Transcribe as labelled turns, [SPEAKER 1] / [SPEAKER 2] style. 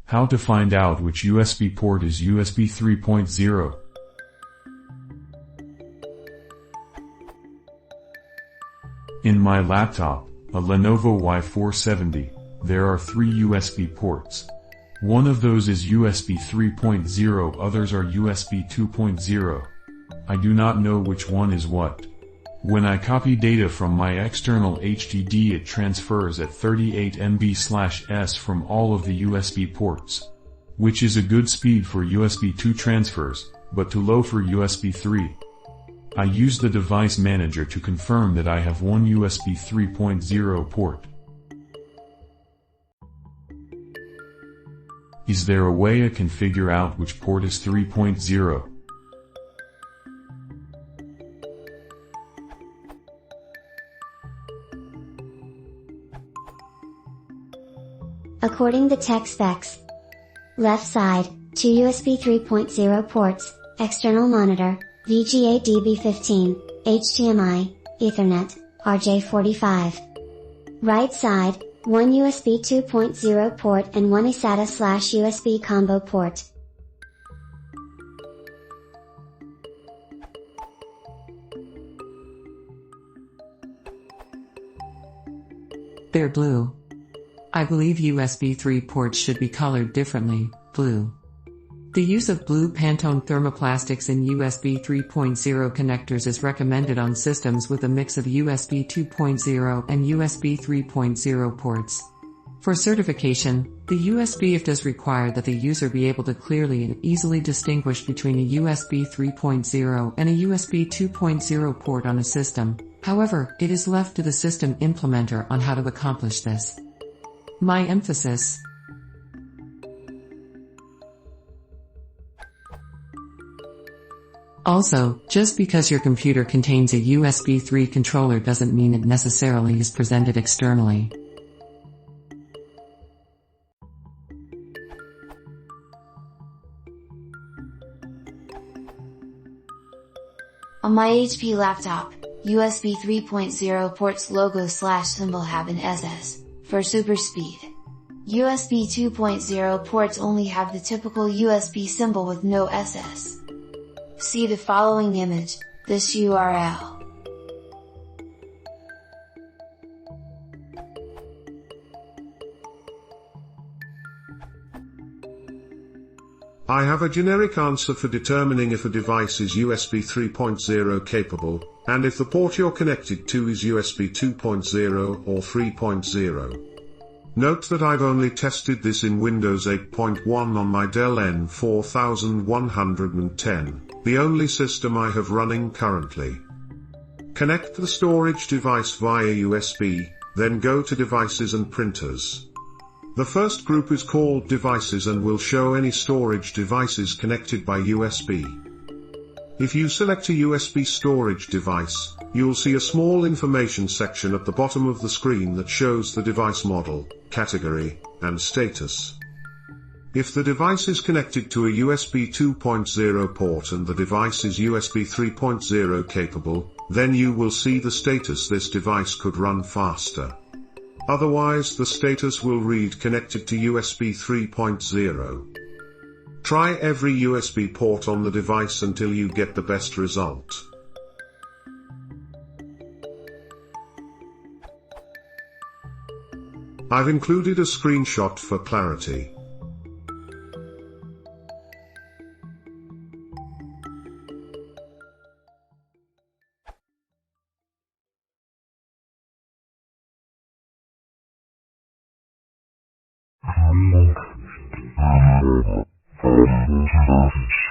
[SPEAKER 1] How to find out which USB port is USB 3.0. In my laptop, a Lenovo Y470, there are 3 USB ports. One of those is USB 3.0, others are USB 2.0. I do not know which one is what. When I copy data from my external HDD, it transfers at 38 MB/s from all of the USB ports, which is a good speed for USB 2 transfers, but too low for USB 3. I use the device manager to confirm that I have one USB 3.0 port. Is there a way I can figure out which port is 3.0?
[SPEAKER 2] According to tech specs. Left side, 2 USB 3.0 ports, external monitor, VGA DB15, HDMI, Ethernet, RJ45. Right side, 1 USB 2.0 port and 1 eSATA/USB combo port.
[SPEAKER 3] They're blue. I believe USB 3 ports should be colored differently, blue. The use of blue Pantone thermoplastics in USB 3.0 connectors is recommended on systems with a mix of USB 2.0 and USB 3.0 ports. For certification, the USBF does require that the user be able to clearly and easily distinguish between a USB 3.0 and a USB 2.0 port on a system. However, it is left to the system implementer on how to accomplish this. My emphasis. Also, just because your computer contains a USB 3 controller doesn't mean it necessarily is presented externally.
[SPEAKER 4] On my HP laptop, USB 3.0 port's logo/symbol have an SS, for super speed. USB 2.0 ports only have the typical USB symbol with no SS. See the following image, this URL.
[SPEAKER 5] I have a generic answer for determining if a device is USB 3.0 capable, and if the port you're connected to is USB 2.0 or 3.0. Note that I've only tested this in Windows 8.1 on my Dell N4110, the only system I have running currently. Connect the storage device via USB, then go to Devices and Printers. The first group is called Devices and will show any storage devices connected by USB. If you select a USB storage device, you'll see a small information section at the bottom of the screen that shows the device model, category, and status. If the device is connected to a USB 2.0 port and the device is USB 3.0 capable, then you will see the status this device could run faster. Otherwise, the status will read connected to USB 3.0. Try every USB port on the device until you get the best result. I've included a screenshot for clarity.
[SPEAKER 6] Thank you.